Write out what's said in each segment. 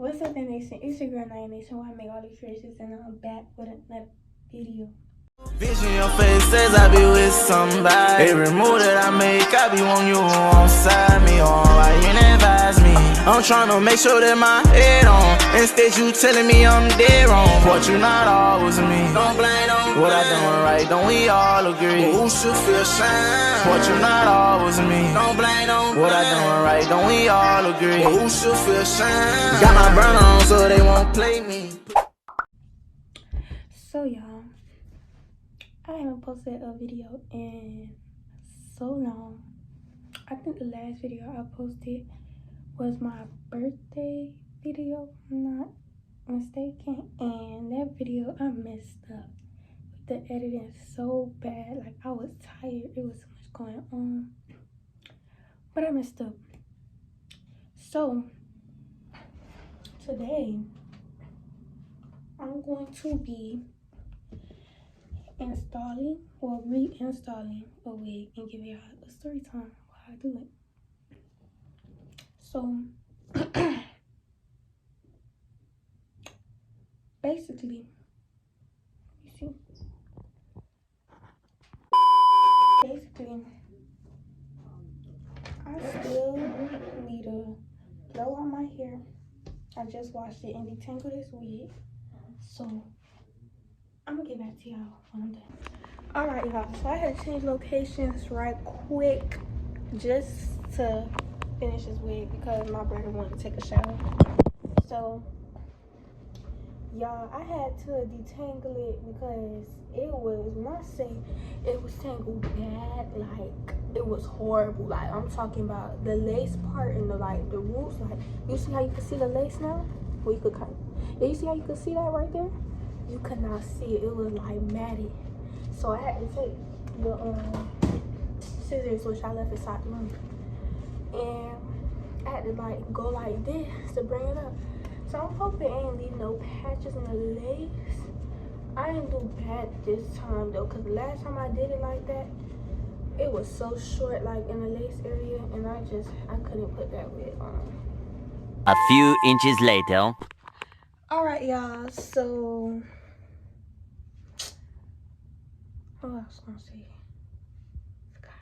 What's up, Nation? It's your girl, Nation. Why I make all these choices, and I'm back with another video. Vision your face says I be with somebody. Every move that I make, I be on you on side me on. Why you never advise me? I'm tryna make sure that my head on. Instead you telling me I'm dead wrong. But you not always me. Don't blame what I done right, don't we all agree? But who should feel shame? But you not always me. Don't blame what I done right, don't we all agree? But who should feel shame? Got my burner on so they won't play me. So y'all, I haven't posted a video in so long. I think the last video I posted was my birthday video, if I'm not mistaken. And that video I messed up. The editing so bad. Like, I was tired. It was so much going on. But I messed up. So today I'm going to be installing or reinstalling a wig and give y'all a story time while I do it. So basically, you see, I still need to blow out my hair. I just washed it and detangled this wig. So I'm gonna get back to y'all when I'm done. All right, y'all, so I had to change locations right quick just to finish this wig because my brother wanted to take a shower. So y'all, I had to detangle it because it was, when I say it was tangled bad, like it was horrible. Like, I'm talking about the lace part and the roots. Like, you see how you can see the lace now? Well, you could kind of, you see how you can see that right there? You could not see it. It was like matted. So I had to take the scissors, which I left inside the room, and I had to like go like this to bring it up. So I'm hoping it ain't leave no patches in the lace. I didn't do bad this time though, because the last time I did it like that, it was so short, like in the lace area, and I couldn't put that wig on. A few inches later. All right, y'all, so what else was I gonna say? Forgot.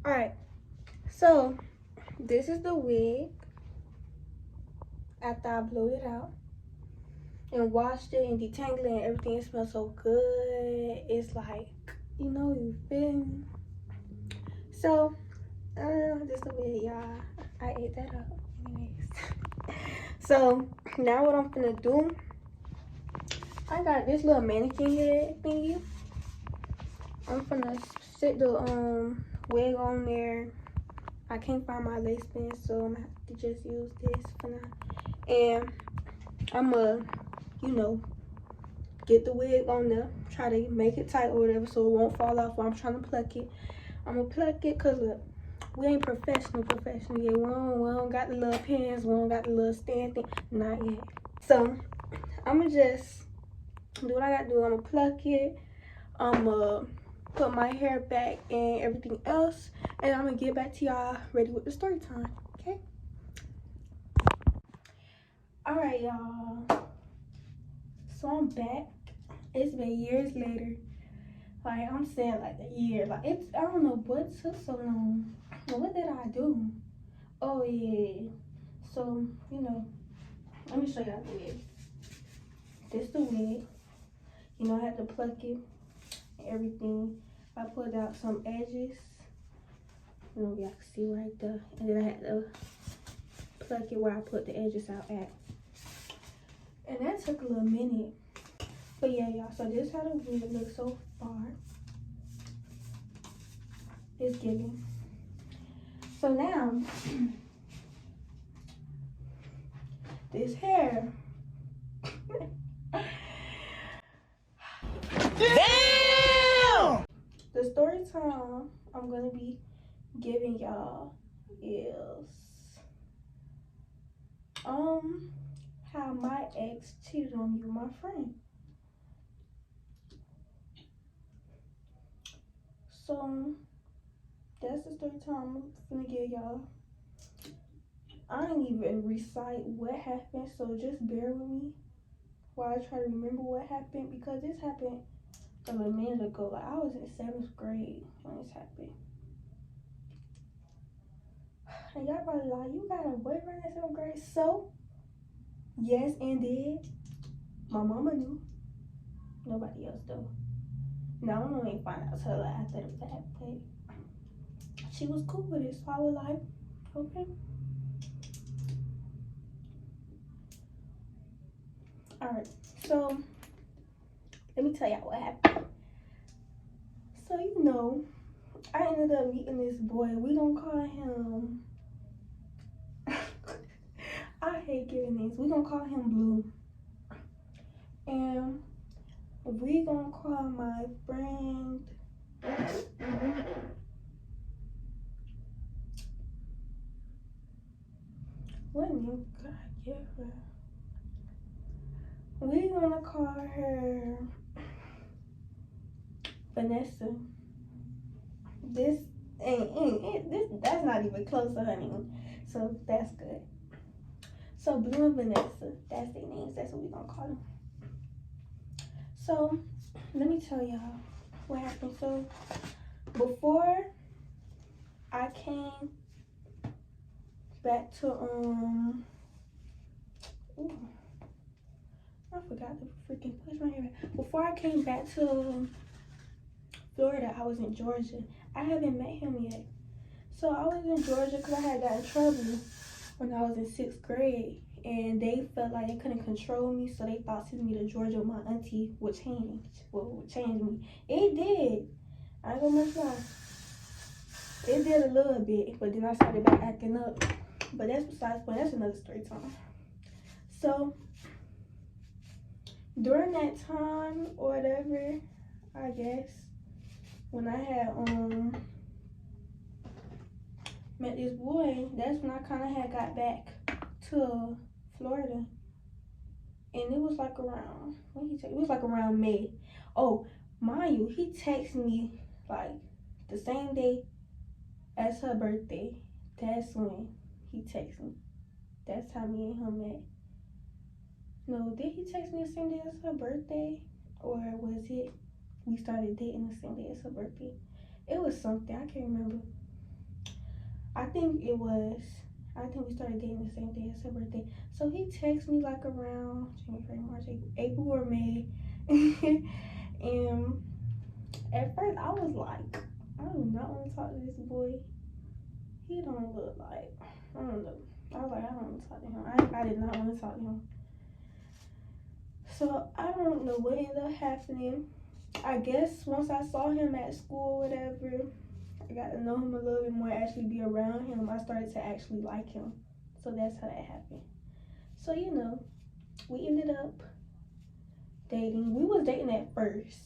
All right, so this is the wig after I blew it out and washed it and detangled it and everything. It smells so good. It's like, you know, you feel me? So this is the wig, y'all. I ate that up anyways. So now what I'm gonna do, I got this little mannequin head thingy. I'm gonna sit the wig on there. I can't find my lace band, so I'm gonna have to just use this for now. And I'm gonna, you know, get the wig on there, try to make it tight or whatever so it won't fall off while I'm trying to pluck it. I'm gonna pluck it because look, we ain't professional yet. We don't got the little pins, we don't got the little stand thing, not yet. So I'm gonna just do what I gotta do. I'm gonna pluck it, I'm gonna put my hair back and everything else, and I'm gonna get back to y'all ready with the story time. Okay, all right, y'all, so I'm back. It's been years later. Like, I'm saying like a year. Like, it's, I don't know what took so long. What did I do? Oh yeah, so you know, let me show y'all the wig. This the wig. You know, I had to pluck it and everything. I pulled out some edges. You know, y'all can see right there. And then I had to pluck it where I put the edges out at. And that took a little minute. But yeah, y'all, so this is how the wig looks so far. It's giving. So now, this hair. Damn! The story time I'm gonna be giving y'all is how my ex cheated on me with my friend. So that's the story time I'm gonna give y'all. I didn't even recite what happened, so just bear with me while I try to remember what happened, because this happened a minute ago. Like, I was in 7th grade when this happened. And y'all probably like, you got a boyfriend in 7th grade? So, yes, and did. My mama knew. Nobody else though. Now, I don't even find out till after the fact, but she was cool with it, so I was like, okay. Alright, so let me tell y'all what happened. So, you know, I ended up meeting this boy. We gonna call him I hate giving names. We gonna call him Blue. And we gonna call my friend what name could I give her? We gonna call her Vanessa. This that's not even close to her name, so that's good. So Blue and Vanessa, that's their names. That's what we gonna call them. So let me tell y'all what happened. So before I came back to I forgot to freaking push my hair back. Before I came back to Florida, I was in Georgia. I haven't met him yet. So I was in Georgia because I had got in trouble when I was in 6th grade. And they felt like they couldn't control me, so they thought sending me to Georgia with my auntie would change me. It did. I ain't gonna lie. It did a little bit, but then I started back acting up. But that's besides the point. That's another story time. So during that time or whatever, I guess, when I had met this boy, that's when I kind of had got back to Florida. And it was like around, it was like around May. Oh, mind you, he texted me like the same day as her birthday. That's when he texted me. That's how me and him met. No, did he text me the same day as her birthday? Or was it we started dating the same day as her birthday? It was something, I can't remember. I think we started dating the same day as her birthday. So he texted me like around January, March, April or May. And at first I was like, I do not want to talk to this boy. He don't look like, I don't know. I was like, I don't want to talk to him. I did not want to talk to him. So I don't know what ended up happening. I guess once I saw him at school or whatever, I got to know him a little bit more, actually be around him. I started to actually like him. So that's how that happened. So, you know, we ended up dating. We was dating at first.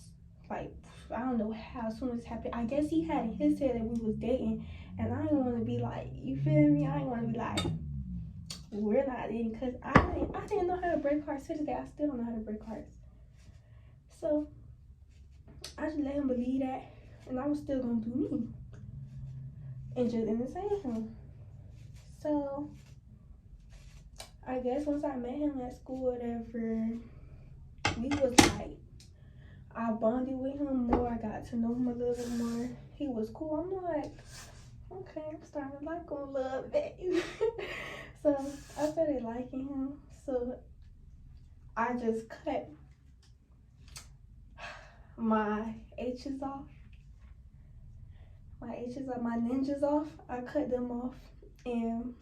Like, I don't know how soon this happened. I guess he had in his head that we was dating. And I didn't want to be like, you feel me? I didn't want to be like, we're not dating. Because I didn't know how to break hearts. To today, I still don't know how to break hearts. So, I just let him believe that. And I was still going to do me. And just entertain him. So, I guess once I met him at school, whatever, we was like, I bonded with him more. I got to know him a little bit more. He was cool. I'm like, okay, I'm starting to like him a little bit. So I started liking him. So I just cut my H's off. My ninjas off. I cut them off. And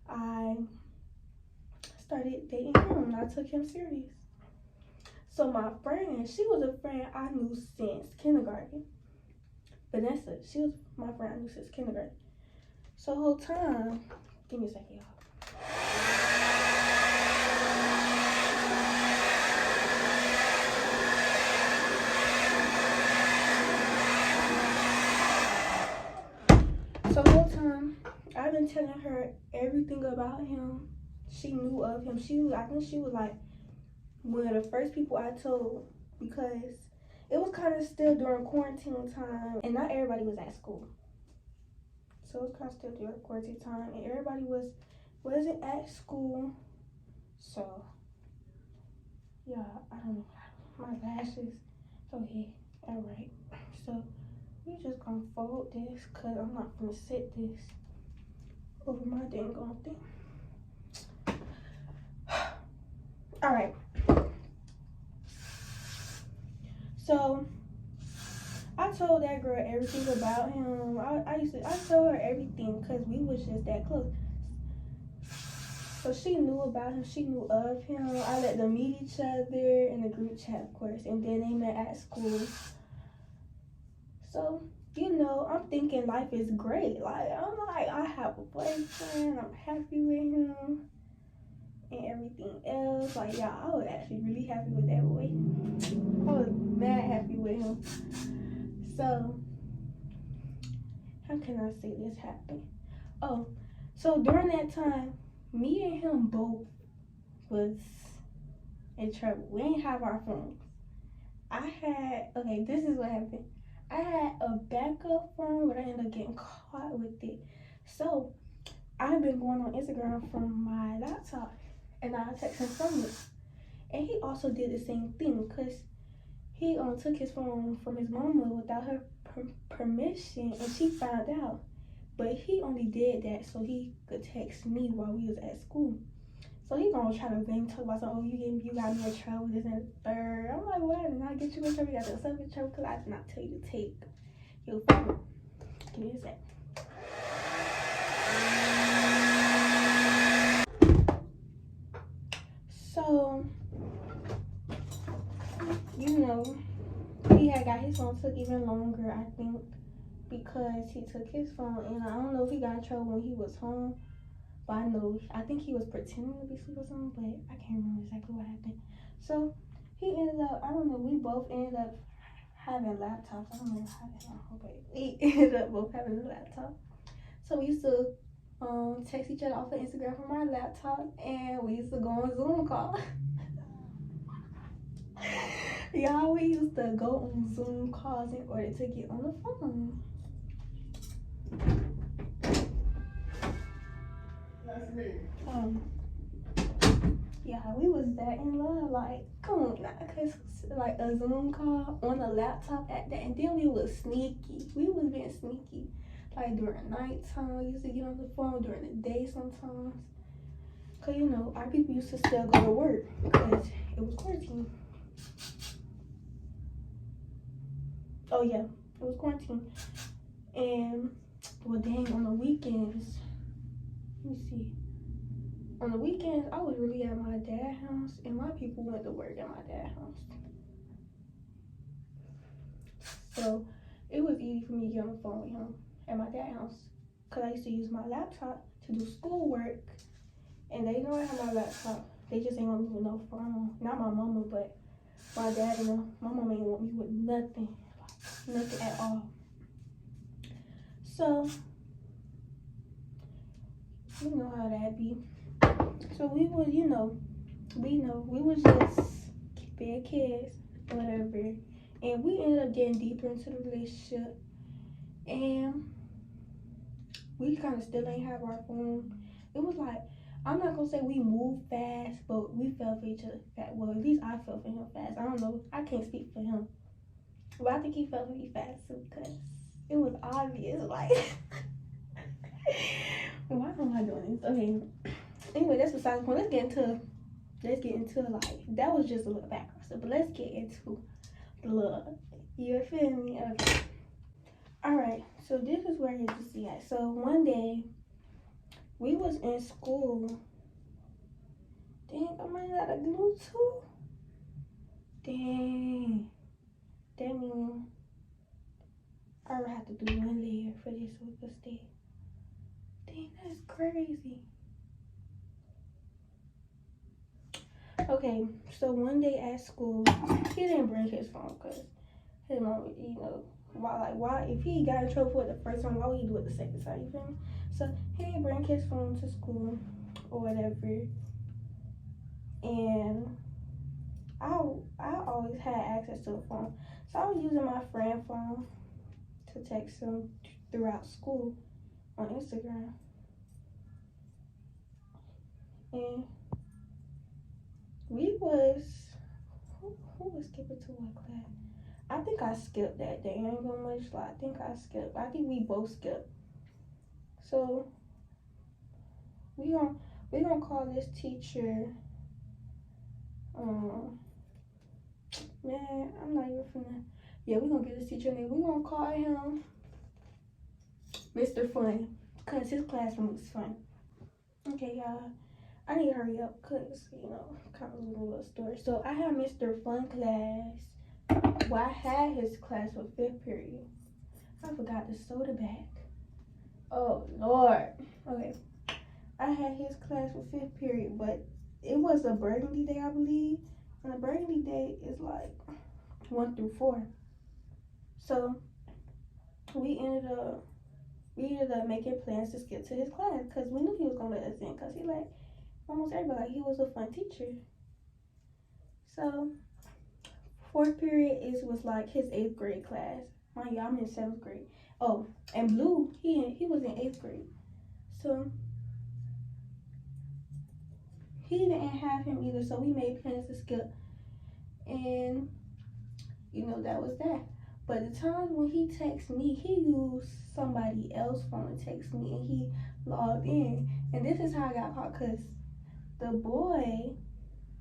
I started dating him. I took him serious. So my friend, she was a friend I knew since kindergarten. Vanessa, she was my friend I knew since kindergarten. So the whole time, give me a second, y'all. So the whole time, I've been telling her everything about him. She knew of him. I think she was like one of the first people I told, because it was kind of still during quarantine time and not everybody was at school. so it's kind of still during quarantine time, and everybody wasn't at school. So yeah, I don't know, my lashes. Okay, all right. So we just gonna fold this, cause I'm not gonna sit this over my dang on thing. All right. So I told that girl everything about him. I told her everything because we was just that close. So she knew about him. She knew of him. I let them meet each other in the group chat, of course, and then they met at school. So I'm thinking life is great. I have a boyfriend. I'm happy with him and everything else. I was actually really happy with that boy. I was mad happy with him. So how can I say this happened? Oh, so during that time, me and him both was in trouble. We didn't have our phones. This is what happened. I had a backup phone, but I ended up getting caught with it. So I've been going on Instagram from my laptop, and I text him from it. And he also did the same thing, because he took his phone from his mama without her permission, and she found out. But he only did that so he could text me while we was at school. So he gonna try to blame, talk about something, you got me in trouble, this and the third. I'm like, why did I get you in trouble? You got yourself in trouble because I did not tell you to take your phone. Give me a sec. So, he had got his phone, took even longer, I think, because he took his phone, and I don't know if he got in trouble when he was home. But I think he was pretending to be asleep or something, but I can't remember exactly what happened. So he ended up, we both ended up having laptops. I don't know how that happened, but we ended up both having a laptop. So we used to text each other off of Instagram from our laptop, and we used to go on Zoom call. Y'all, we used to go on Zoom calls in order to get on the phone. We was that in love, like, come on now, cause like a Zoom call on a laptop at that, and then we was sneaky. We was being sneaky, like during nighttime. We used to get on the phone during the day sometimes, cause our people used to still go to work because it was quarantine. Oh yeah, it was quarantine, and dang, on the weekends, let me see. On the weekends, I was really at my dad's house, and my people went to work at my dad's house. So it was easy for me to get on the phone with him at my dad's house, because I used to use my laptop to do schoolwork, and they know I have my laptop. They just ain't want me with no phone. Not my mama, but my dad and them. My mama ain't want me with nothing at all. So, you know how that be. So we was, we was just big kids, whatever. And we ended up getting deeper into the relationship. And we kind of still ain't have our phone. It was like, I'm not going to say we moved fast, but we fell for each other fast. Well, at least I fell for him fast. I don't know. I can't speak for him. But I think he fell for me fast too, because it was obvious. Like, why am I doing this? Okay. Anyway, that's besides the point. Let's get into like, that was just a little background stuff, but let's get into the little, you feel me? Okay. All right, so this is where you can see at. So one day, we was in school. Dang, I'm running out of glue too. Dang, that means I would have to do one layer for this so it could stay. Dang, that's crazy. Okay, so one day at school, he didn't bring his phone because his mom, why if he got in trouble for it the first time, why would he do it the second time? You feel me? So he didn't bring his phone to school or whatever, and I always had access to the phone, so I was using my friend phone to text him throughout school on Instagram. And we was, who was skipping to what class? I think I skipped that day. I ain't gonna much lie. I think I skipped. I think we both skipped. So we gonna call this teacher. Man, I'm not even finna. Yeah, we gonna get this teacher name. We gonna call him Mr. Fun, cause his classroom was fun. Okay, y'all. I need to hurry up, cause kind of a little story. So I had Mr. Fun class. Well, I had his class for 5th period. I forgot the soda bag. Oh Lord. Okay. I had his class for 5th period, but it was a burgundy day, I believe. And a burgundy day is like 1 through 4. So we ended up making plans to skip to his class because we knew he was gonna let us in because he like almost everybody. Like, he was a fun teacher. So 4th period was like his 8th grade class. Mind you, I'm in 7th grade. Oh, and Blue, he was in 8th grade. So he didn't have him either. So we made plans to skip, and that was that. But the time when he texted me, he used somebody else's phone to text me, and he logged in. And this is how I got caught, because the boy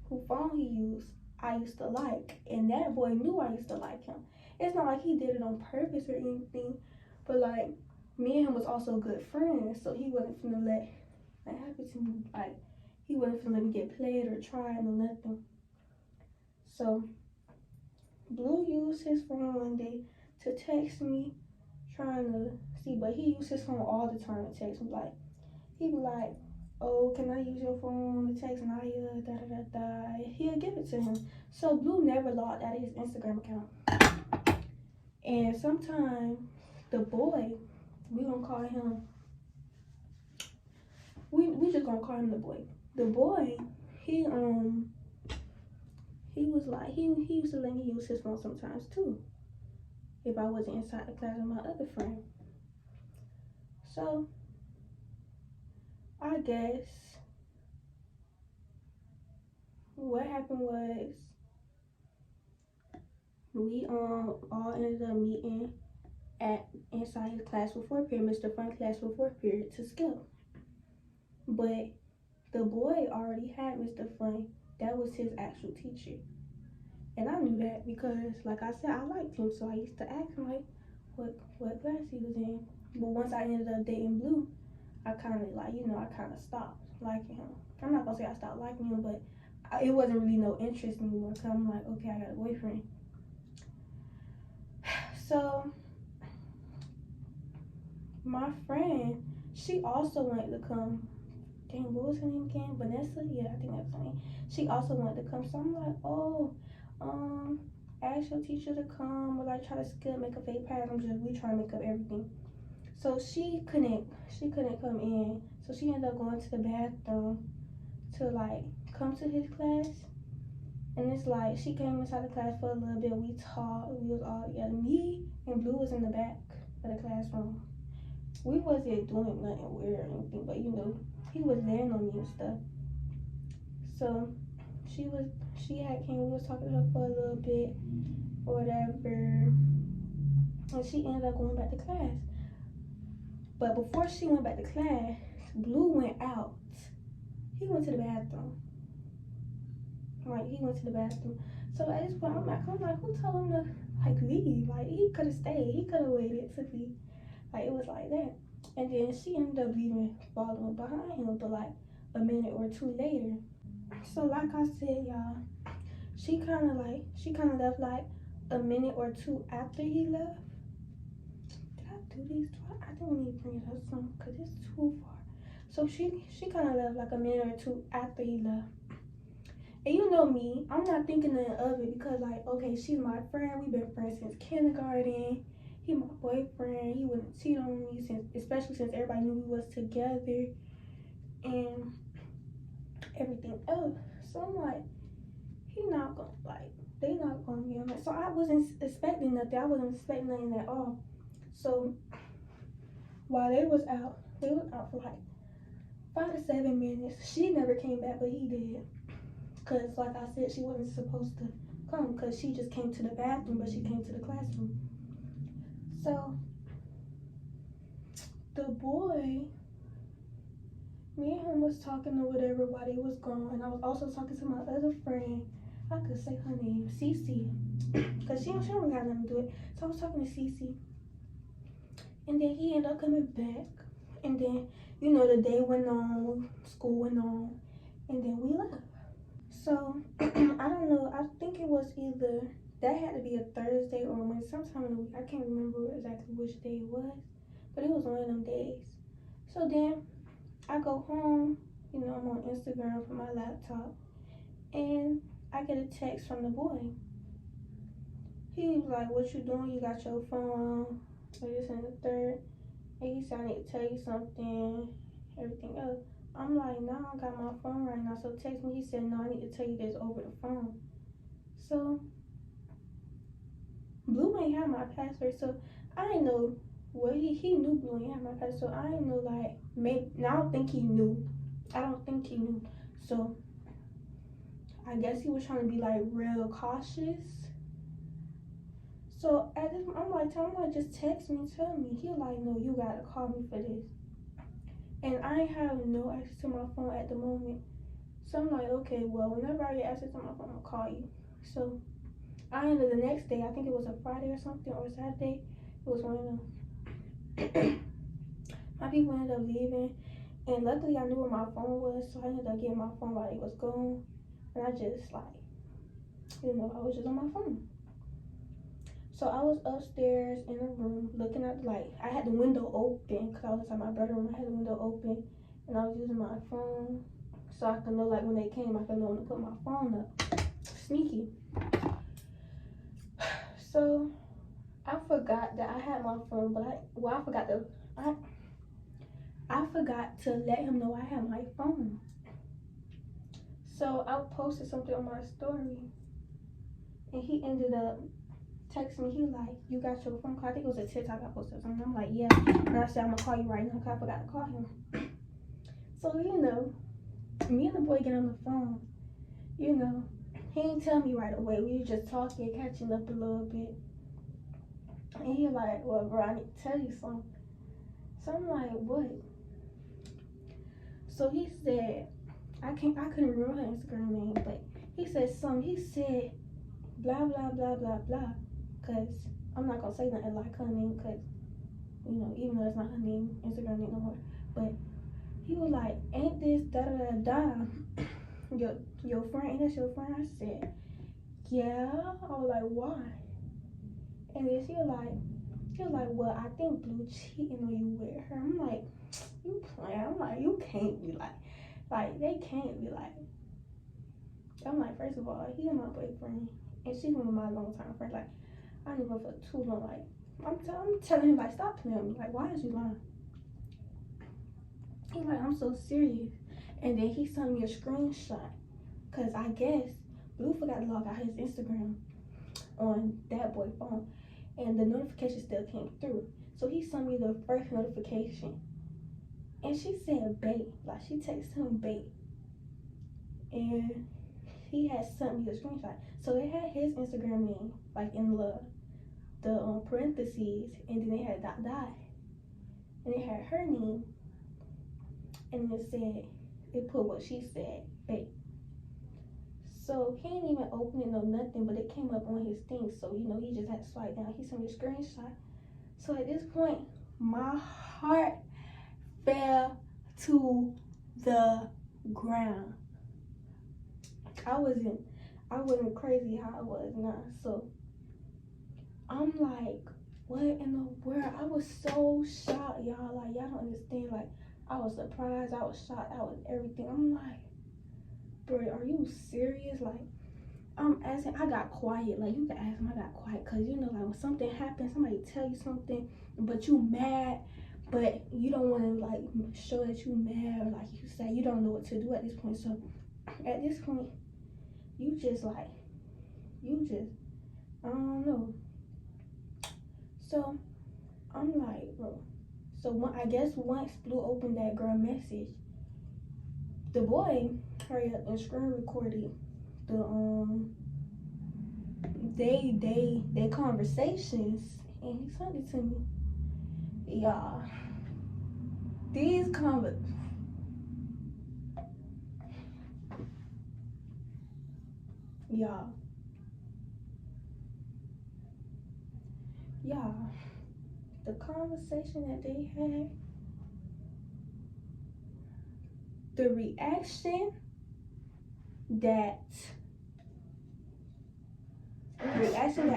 whose phone he used, I used to like, and that boy knew I used to like him. It's not like he did it on purpose or anything, but like me and him was also good friends, so he wasn't finna let that happen to me. Like, he wasn't finna let me get played or tried or nothing. So Blue used his phone one day to text me, trying to see, but he used his phone all the time to text me. Like, he'd be like, oh, can I use your phone to text Naya, da-da-da-da. He'll give it to him. So Blue never logged out of his Instagram account. And sometime the boy, we gonna call him, we just gonna call him the boy. The boy, he was like, he used to let me use his phone sometimes too, if I wasn't inside the class with my other friend. So I guess what happened was we all ended up meeting at inside his class for 4th period, Mr. Fun class for 4th period, to skip. But the boy already had Mr. Fun. That was his actual teacher. And I knew that because, like I said, I liked him, so I used to ask him like what class he was in. But once I ended up dating Blue, I kind of I kind of stopped liking him. I'm not gonna say I stopped liking him, but it wasn't really no interest anymore. Cause I'm like, okay, I got a boyfriend. So my friend, she also wanted to come. Dang, what was her name again? Vanessa? Yeah, I think that's her name. She also wanted to come. So I'm like, oh, ask your teacher to come, or like try to skip, make a fake pass. We try to make up everything. So she couldn't come in. So she ended up going to the bathroom to like come to his class. And it's like she came inside the class for a little bit. We talked. We was all together. Me and Blue was in the back of the classroom. We wasn't doing nothing weird or anything, but he was laying on me and stuff. So she had came. We was talking to her for a little bit or whatever, and she ended up going back to class. But before she went back to class, Blue went out. He went to the bathroom. Like, he went to the bathroom. So at this point, I'm like, who told him to like leave? Like, he could have stayed. He could have waited to leave. Like, it was like that. And then she ended up leaving, following behind him, but like a minute or two later. So like I said, y'all, she kind of left like a minute or two after he left. Did I do these? I don't need to bring it up some because it's too far. So she kind of left like a minute or two after he left. And you know me, I'm not thinking nothing of it because, like, okay, she's my friend. We've been friends since kindergarten. He my boyfriend. He wouldn't cheat on me, especially since everybody knew we was together and everything else. So I'm like, they not gonna be on that. So I wasn't expecting nothing. I wasn't expecting nothing at all. So while they was out, He was out for like 5 to 7 minutes. She never came back, but he did. Cause like I said, she wasn't supposed to come because she just came to the bathroom, but she came to the classroom. So the boy, me and him was talking or whatever while they was gone, and I was also talking to my other friend. I could say her name, Cece, cause she don't really have nothing to do it. So I was talking to Cece, and then he ended up coming back, and then the day went on, school went on, and then we left. So I don't know. I think it was either that had to be a Thursday or when sometime in the week. I can't remember exactly which day it was, but it was one of them days. So then I go home. I'm on Instagram from my laptop, and I get a text from the boy. He was like, "What you doing? You got your phone?" This and the third. And he said, "I need to tell you something." Everything else. I'm like, "No, I got my phone right now." So text me. He said, "No, I need to tell you this over the phone." So Blue ain't have my password, so I didn't know what he knew Blue ain't have my password. So I didn't know, like, maybe. I don't think he knew. So I guess he was trying to be like real cautious. So at this, I'm like, tell him, like, just text me, tell me. He like, "No, you gotta call me for this." And I have no access to my phone at the moment. So I'm like, okay, well, whenever I get access to my phone, I'll call you. So I ended the next day, I think it was a Friday or something, or Saturday. It was one of them. My people ended up leaving. And luckily, I knew where my phone was. So I ended up getting my phone while it was gone. And I just, like, I was just on my phone. So I was upstairs in a room looking at, like, I had the window open because I was inside my bedroom. I had the window open and I was using my phone so I could know, like, when they came, I could know when to put my phone up. Sneaky. So I forgot that I had my phone, but I forgot to let him know I had my phone. So I posted something on my story and he ended up text me. He was like, "You got your phone call?" I think it was a TikTok I posted or something. I'm like, "Yeah." And I said, "I'm gonna call you right now because I forgot to call him." So me and the boy get on the phone. He ain't tell me right away. We were just talking, catching up a little bit. And he like, "Well, bro, I need to tell you something." So I'm like, "What?" So he said, I couldn't remember her Instagram name, but he said something. He said, blah blah blah blah blah, cause I'm not gonna say nothing like her name, cause even though it's not her name, Instagram name no more. But he was like, "Ain't this da da da da your friend? Ain't that your friend?" I said, "Yeah." I was like, "Why?" And then he was like, "Well, I think Blue cheating on you with her." I'm like, "You playing?" I'm like, "You can't be like they can't be like." I'm like, first of all, he's my boyfriend, and she's one of my long-time friends. Like, I knew her for too long. Like, I'm telling him, like, stop playing with me. Like, why is you lying? He's like, "I'm so serious." And then he sent me a screenshot, because I guess Blue forgot to log out his Instagram on that boy phone, and the notification still came through. So he sent me the first notification, and she said bait. Like, she texted him bait, and he had sent me the screenshot. So they had his Instagram name, like, in the parentheses, and then they had dot dot, and they had her name, and it put what she said, bait. So he ain't even open it, no nothing, but it came up on his thing. So he just had to swipe down. He sent me a screenshot. So at this point, my heart fell to the ground. I wasn't crazy how I was now. So I'm like, what in the world? I was so shocked, y'all. Like, y'all don't understand. Like, I was surprised. I was shocked. I was everything. I'm like, bro, are you serious? Like, I'm asking. I got quiet. Like, you can ask him. I got quiet because like, when something happens, somebody tell you something, but you mad, but you don't want to, like, show that you mad, or like you say you don't know what to do at this point. So at this point, you just I don't know. So I'm like, bro. So I guess once Blue opened that girl message, the boy hurry up and screen recorded the they conversations, and he sent it to me. Y'all, these y'all, the conversation that they had, the reaction that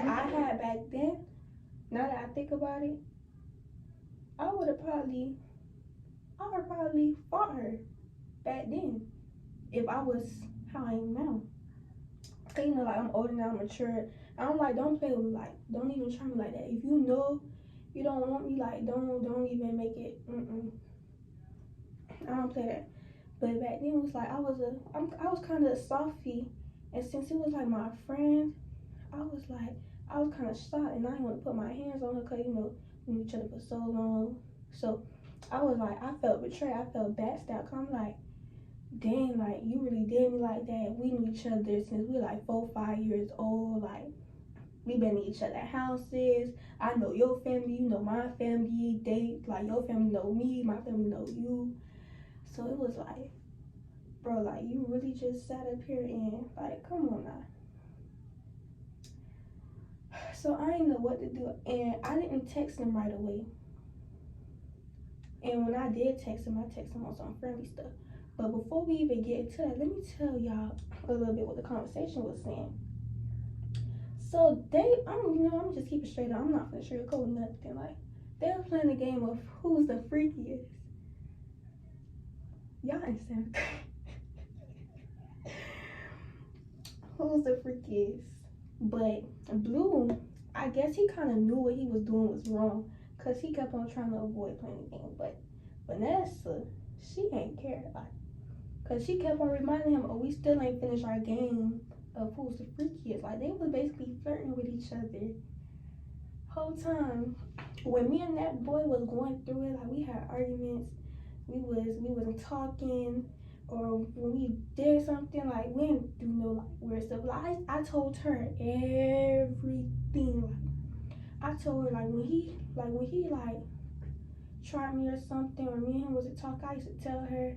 I had back then. Now that I think about it, I would probably fought her back then if I was how I am now. Cause you know, like I'm older now, I'm mature. I'm like, don't play with me, like, don't even try me like that. If you know you don't want me, like, don't even make it. I don't play that. But back then it was like I was kind of a softie, and since it was like my friend, I was kind of shocked, and I didn't want to put my hands on her, cause you know we knew each other for so long. So I was like, I felt betrayed, I felt backstabbed. I'm like, dang, like you really did me like that. We knew each other since we were like 4, 5 years old. Like we been in each other's houses. I know your family, you know my family. They like your family know me, my family know you. So it was like, bro, like you really just sat up here and like, come on now. So I didn't know what to do, and I didn't text him right away. And when I did text him, I texted him on some friendly stuff. But before we even get into that, let me tell y'all a little bit what the conversation was saying. So I'm just keep it straight up. I'm not gonna sugarcoat nothing. Like they were playing the game of who's the freakiest. Y'all understand? Who's the freakiest? But Blue, I guess he kind of knew what he was doing was wrong, cause he kept on trying to avoid playing the game. But Vanessa, she ain't care, like, cause she kept on reminding him, "Oh, we still ain't finished our game of who's the freakiest." Like they was basically flirting with each other whole time. When me and that boy was going through it, like we had arguments, we wasn't talking, or when we did something, like we didn't do no like weird stuff. Like I told her everything. Like I told her like when he like tried me or something, or me and him wasn't talking, I used to tell her.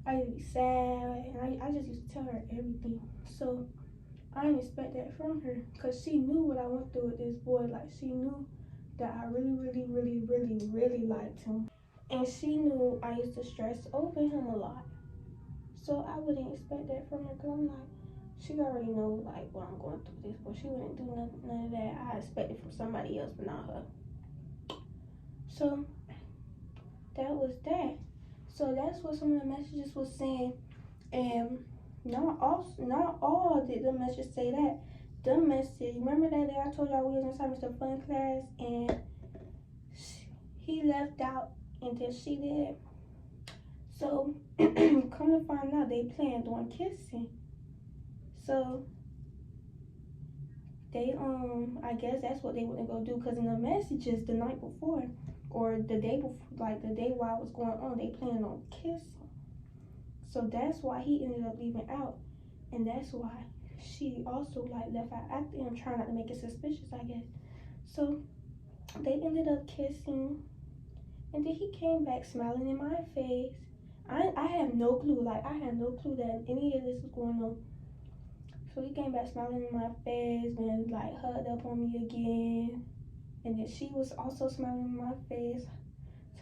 I used to be sad, and I just used to tell her everything. So I didn't expect that from her, cause she knew what I went through with this boy. Like she knew that I really liked him, and she knew I used to stress over him a lot. So I wouldn't expect that from her, cause I'm like, she already knows like what I'm going through this, but she wouldn't do none of that. I expect it from somebody else, but not her. So that was that. So that's what some of the messages was saying, and not all did the message say that. The message, remember that day I told y'all we was inside Mr. Fun class and he left out and then she did. So come to find out they planned on kissing. So they I guess that's what they were gonna go do, because in the messages the night before or the day before, like the day while it was going on, they planned on kissing. So that's why he ended up leaving out, and that's why she also like left out after him, trying not to make it suspicious, I guess. So they ended up kissing, and then he came back smiling in my face. I have no clue, like I had no clue that any of this was going on. So he came back smiling in my face and like hugged up on me again, and then she was also smiling in my face,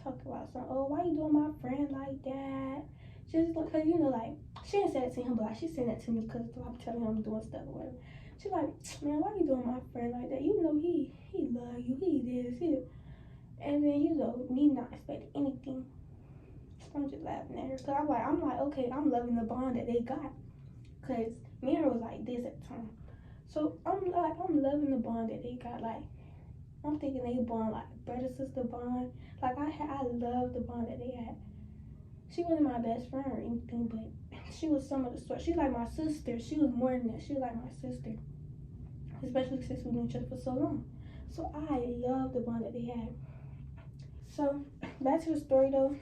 talking about something. Oh, why you doing my friend like that? Just because, you know, like, she didn't say that to him, but like, she said that to me because I'm telling him I'm doing stuff or whatever. She's like, man, why you doing my friend like that? You know, he love you, he this, he. And then, you know, me not expecting anything. I'm just laughing at her, because I'm like, okay, I'm loving the bond that they got, because me and her was like this at the time. So I'm loving the bond that they got. Like, I'm thinking they bond like brother sister bond. Like I love the bond that they had. She wasn't my best friend or anything, but she was some of the sort. She's like my sister. She was more than that. She was like my sister, especially since we knew each other for so long. So I love the bond that they had. So back to the story though.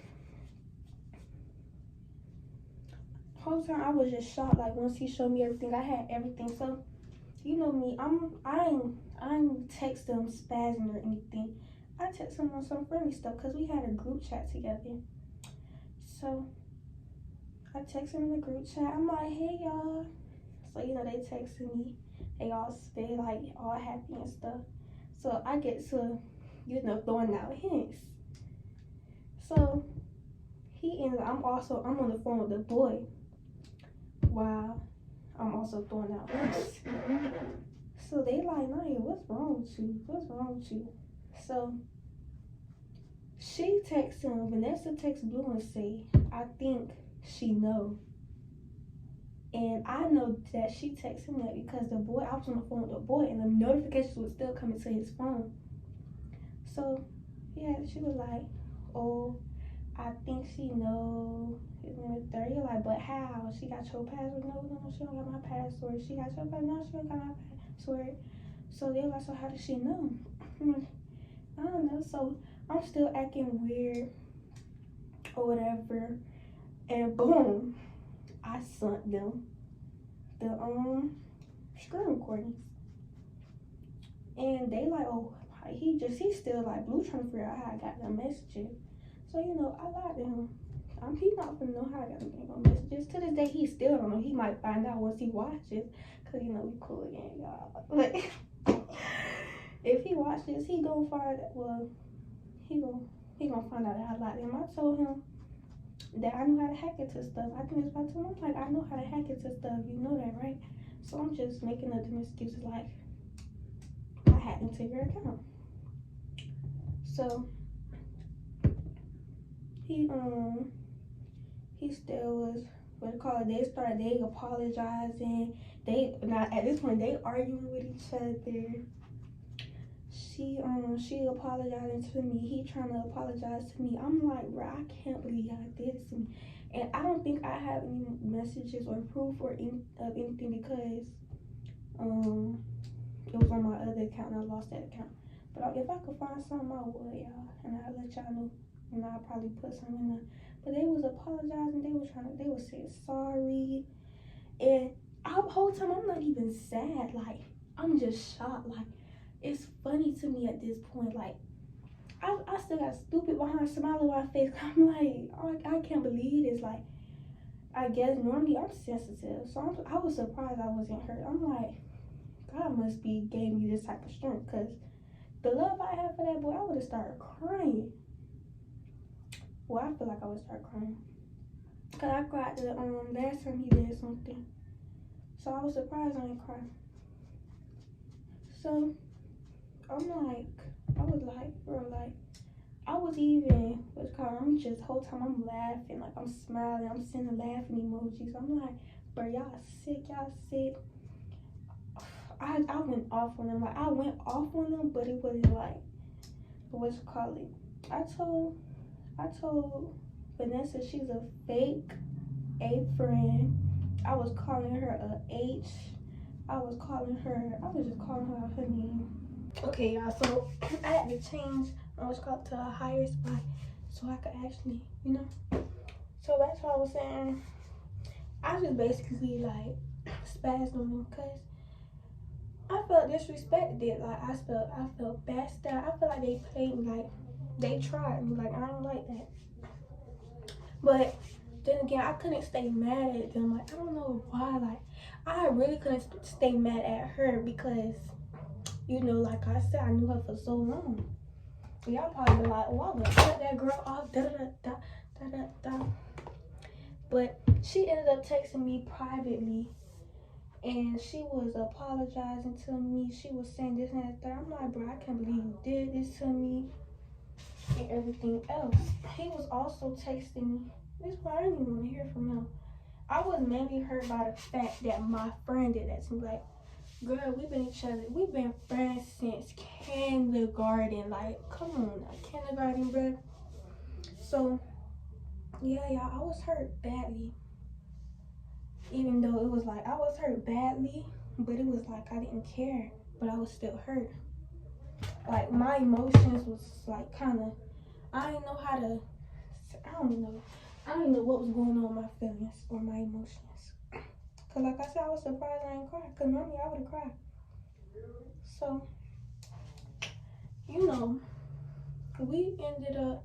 Whole time I was just shocked. Like once he showed me everything, I had everything. So you know me, I ain't text them spazzing or anything. I text them on some friendly stuff because we had a group chat together. So I text them in the group chat. I'm like, hey y'all. So you know they texted me. They like all happy and stuff. So I get to, you know, throwing out hints. So I'm on the phone with the boy while I'm also throwing out hints. So they like, Naya, what's wrong with you? What's wrong with you? So she texts him, Vanessa texts Blue and say, I think she know. And I know that she texted him that because I was on the phone with the boy and the notifications was still coming to his phone. So yeah, she was like, oh, I think she know his name is 30. Like, but how? She got your password? No, she don't got my password. She got your password? No, she don't got my password. So they're like, so how does she know? I'm like, I don't know. So I'm still acting weird or whatever. And boom, I sent them the screen recordings. And they like, oh, he's still like Blue trying to figure out how I got the messages. So, you know, I lied to him. He not gonna know how I got the messages. To this day, he still don't know. He might find out once he watches. Cause you know, we cool again, y'all. Like, if he watches, he gonna find out that I lied to him. I told him that I knew how to hack into stuff. I think it's about 2 months. Like, I know how to hack into stuff. You know that, right? So I'm just making up them excuses like I hacked into your account. So he still was they apologizing. At this point they arguing with each other. She apologizing to me. He trying to apologize to me. I'm like, bro, I can't believe y'all did this to me. And I don't think I have any messages or proof of anything because it was on my other account and I lost that account. But if I could find something, I would, y'all, and I'll let y'all know. And I'll probably put something in there. But they was apologizing. They was saying sorry. And the whole time I'm not even sad. Like, I'm just shocked. Like, it's funny to me at this point. Like, I still got stupid behind a smile on my face. I'm like, I can't believe this. Like, I guess normally I'm sensitive. So I was surprised I wasn't hurt. I'm like, God must be gave me this type of strength. Because the love I have for that boy, I would have started crying. Well, I feel like I would start crying. Because I cried the last time he did something. So I was surprised I didn't cry. So I'm like, I was like, bro, like, I was even, I'm just, whole time I'm laughing, like, I'm smiling, I'm sending laughing emojis. I'm like, bro, y'all sick. I went off on them. Like, I went off on them, but it wasn't like, I told Vanessa she's a fake A friend. I was calling her a H. I was just calling her her name. Okay, y'all, so I had to change to a higher spot so I could actually, you know. So that's what I was saying. I just basically like spazzed on them because I felt disrespected. Like I felt bashed out. I feel like they played me, like they tried me. Like I don't like that. But then again, I couldn't stay mad at them. Like I don't know why. Like I really couldn't stay mad at her because, you know, like I said, I knew her for so long. Y'all probably be like, well, I would cut that girl off, da. But she ended up texting me privately, and she was apologizing to me. She was saying this and that. I'm like, bro, I can't believe you did this to me, and everything else. He was also texting me. This is why I didn't even want to hear from him. I was mainly hurt by the fact that my friend did that to me. Like, girl, we've been friends since kindergarten. Like, come on now, kindergarten, bro. So, yeah, I was hurt badly. Even though it was like, I was hurt badly, but it was like I didn't care, but I was still hurt. Like, my emotions was like kind of, I didn't know how to. I don't know. I didn't know what was going on with my feelings or my emotions. Cause like I said, I was surprised I didn't cry. Cause normally I would have cried. So you know, we ended up.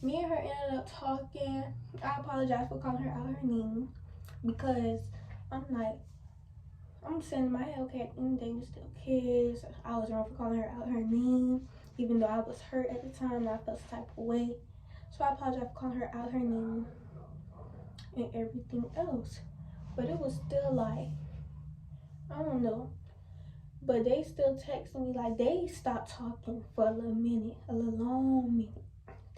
Me and her ended up talking. I apologize for calling her out her name because I'm like, I'm saying in my head, okay, at the end of the day, we still kids. I was wrong for calling her out her name, even though I was hurt at the time and I felt some type of way. So I apologize for calling her out her name and everything else. But it was still like, I don't know. But they still texting me like they stopped talking for a little minute, a little long minute.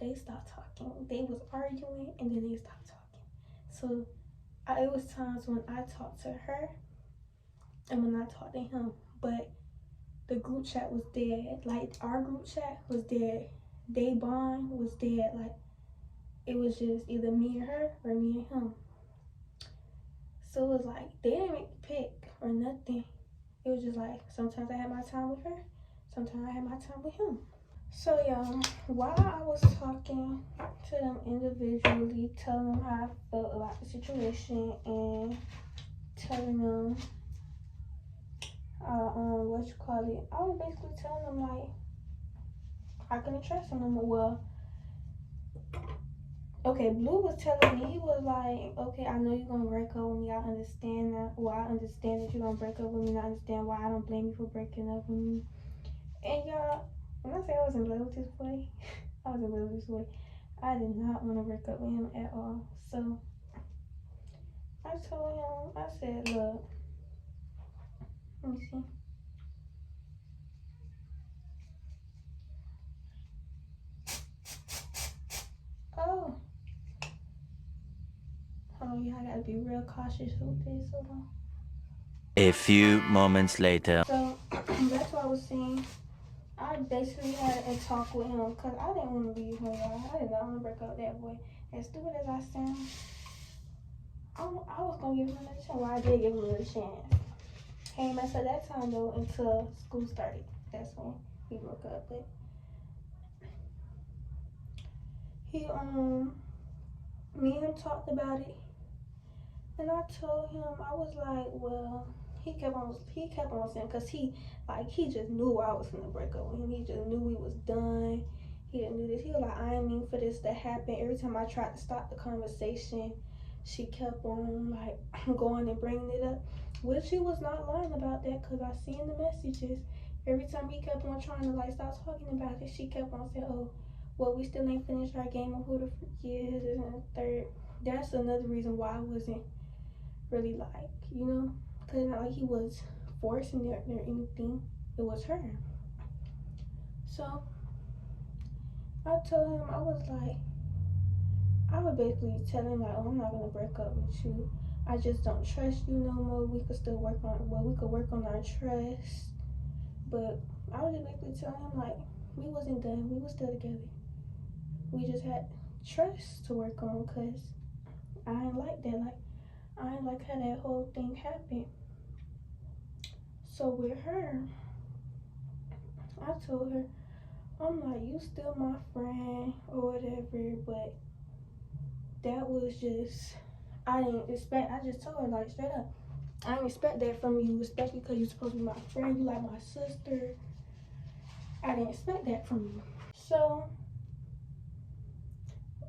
They stopped talking. They was arguing and then they stopped talking. So it was times when I talked to her and when I talked to him, but the group chat was dead. Like our group chat was dead. They bond was dead. Like it was just either me and her or me and him. So it was like they didn't make the pick or nothing. It was just like sometimes I had my time with her, sometimes I had my time with him. So yeah, while I was talking to them individually, telling them how I felt about the situation and telling them what you call it, I was basically telling them like I couldn't trust them. Well, okay, Blue was telling me, he was like, okay, I know you're gonna break up with me. I understand that. Well, I understand that you're gonna break up with me. And I understand why I don't blame you for breaking up with me. And y'all, when I say I was in love with this boy, I was in love with this boy. I did not want to break up with him at all. So I told him, I said, look, let me see. Oh, oh yeah, I gotta be real cautious with this. Hold on. A few moments later. So that's what I was saying. I basically had a talk with him because I didn't want to leave him, y'all. I did not want to break up with that boy. As stupid as I sound, I was going to give him another chance. Well, I did give him another chance. He ain't mess up that time, though, until school started. That's when we broke up. But he, me and him talked about it. And I told him, I was like, well, he kept on saying, because he just knew I was gonna break up with him. He just knew we was done. He didn't do this. He was like, I didn't mean for this to happen. Every time I tried to stop the conversation, she kept on like going and bringing it up, which he was not lying about that, because I seen the messages. Every time he kept on trying to like stop talking about it, she kept on saying, oh, well, we still ain't finished our game of who the freak is, and the third. That's another reason why I wasn't really like, because not like he was forcing it or anything. It was her. So I told him, I was like, I would basically tell him like, oh, I'm not gonna break up with you. I just don't trust you no more. We could still work on, well, we could work on our trust. But I was just basically telling him like, we wasn't done. We was still together. We just had trust to work on, because I ain't like that. Like, I ain't like how that whole thing happened. So with her, I told her, I'm like, you still my friend or whatever, but that was just, I didn't expect, I just told her like straight up, I didn't expect that from you, especially because you're supposed to be my friend, you like my sister. I didn't expect that from you. So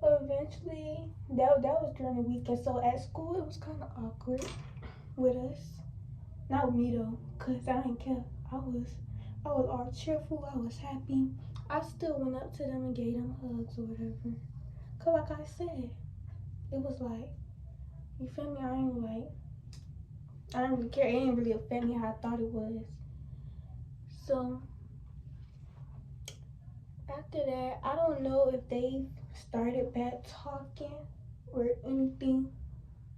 eventually, that was during the weekend. So at school, it was kind of awkward with us. Not with me though, cause I didn't care. I was all cheerful. I was happy. I still went up to them and gave them hugs or whatever. Cause like I said, it was like, you feel me? I didn't really care. It didn't really affect me how I thought it was. So after that, I don't know if they started back talking or anything,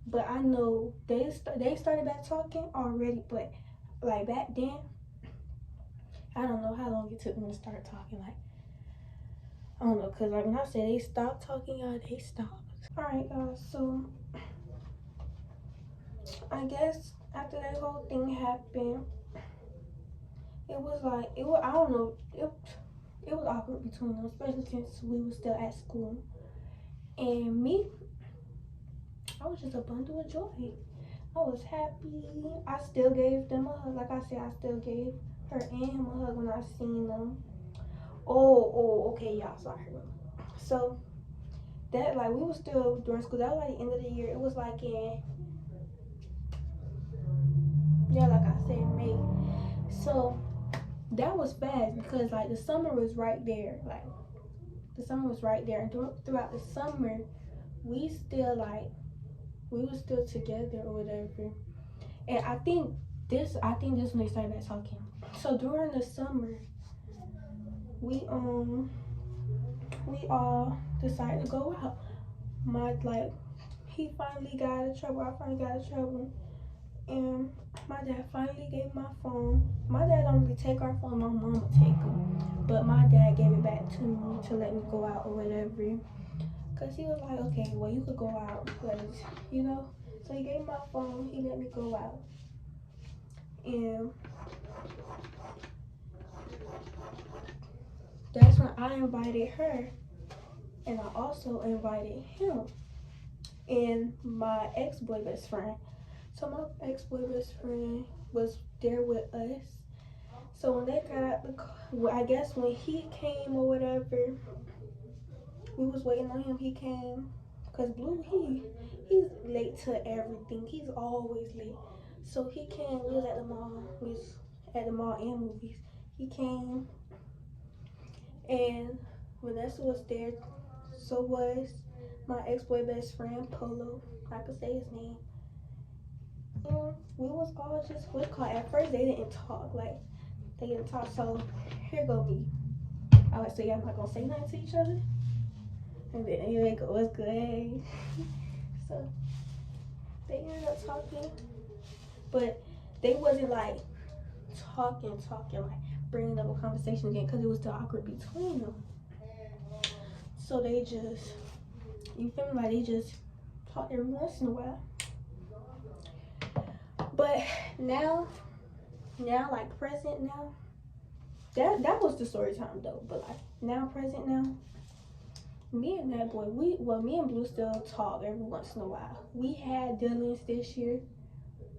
but I know they started back talking already. But like back then, I don't know how long it took them to start talking. Like, I don't know, cause like when I say they stopped talking, y'all, they stopped. All right, guys. So I guess after that whole thing happened, it was like I don't know. it was awkward between them, especially since we were still at school. And me, I was just a bundle of joy. I was happy. I still gave them a hug. Like I said, I still gave her and him a hug when I seen them. Okay, y'all, sorry. So that, like, we were still during school. That was like the end of the year. It was like in, yeah, like I said, May. So that was fast because like the summer was right there. Like the summer was right there, and throughout the summer, we were still together or whatever. And I think this when they started back talking. So during the summer, we all decided to go out. He finally got out of trouble. I finally got out of trouble. And my dad finally gave my phone. My dad don't really take our phone. My mom would take them. But my dad gave it back to me to let me go out or whatever. Because he was like, okay, well, you could go out. Because, you know. So he gave me my phone. He let me go out. And that's when I invited her. And I also invited him. And my ex-boy best friend. So my ex-boy best friend was there with us. So when they got out the car, well, I guess when he came or whatever, we was waiting on him. He came, cause Blue, he's late to everything. He's always late. So he came. We was at the mall. We was at the mall and movies. He came, and Vanessa was there. So was my ex-boy best friend Polo. I could say his name. And we was all just at first they didn't talk, so here go me. I was say y'all not gonna say nothing to each other, and then they go, what's good, hey. So they ended up talking, but they wasn't like talking like bringing up a conversation again, because it was too awkward between them. So they just, you feel me, like they just talk every once in a while. But now, like present now, that was the story time though. But like now, present now, me and that boy, me and Blue still talk every once in a while. We had dealings this year,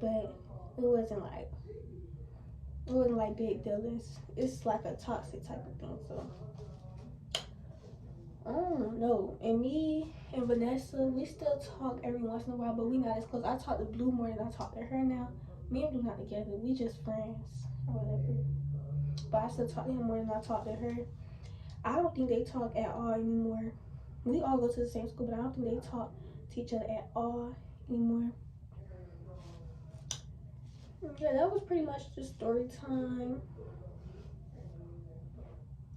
but it wasn't like big dealings. It's like a toxic type of thing. So I don't know. And me and Vanessa, we still talk every once in a while, but we not as close. I talk to Blue more than I talk to her now. Me and Blue not together. We just friends or whatever. But I still talk to him more than I talk to her. I don't think they talk at all anymore. We all go to the same school, but I don't think they talk to each other at all anymore. Yeah, that was pretty much the story time.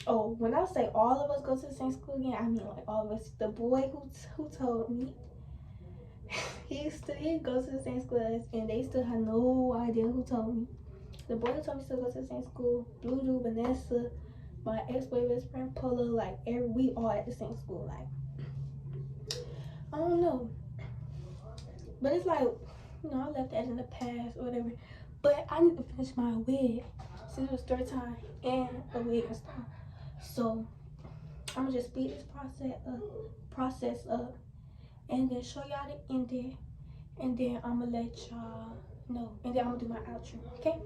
Oh, when I say all of us go to the same school again, I mean like all of us. The boy who told me, he goes to the same school as us, and they still have no idea who told me. The boy who told me still goes to the same school. Blue, Vanessa, my ex-boy best friend Polo, like we all at the same school. Like I don't know, but it's like, you know, I left that in the past or whatever. But I need to finish my wig since it was story time and a wig and stuff. So I'm gonna just speed this process up, and then show y'all the ending, and then I'm gonna let y'all know, and then I'm gonna do my outro. Okay.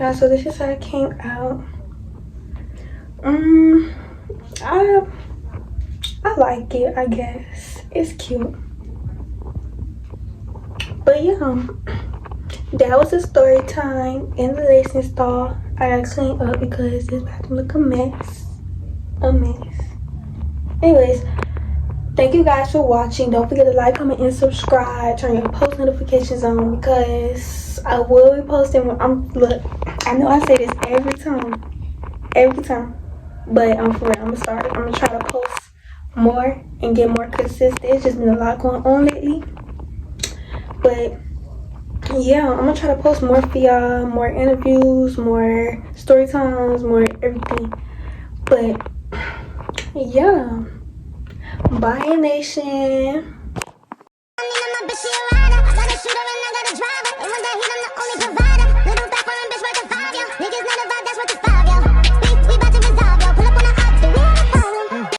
Yeah, so this is how it came out. I like it, I guess. It's cute. But yeah, that was the story time in the lace install. I gotta clean up because this bathroom look a mess. A mess. Anyways, thank you guys for watching. Don't forget to like, comment, and subscribe. Turn your post notifications on because I will be posting when look, I know I say this every time. But for real, I'm gonna try to post more and get more consistent. It's just been a lot going on lately. But yeah, I'm gonna try to post more for y'all, more interviews, more story times, more everything. But yeah, bye nation.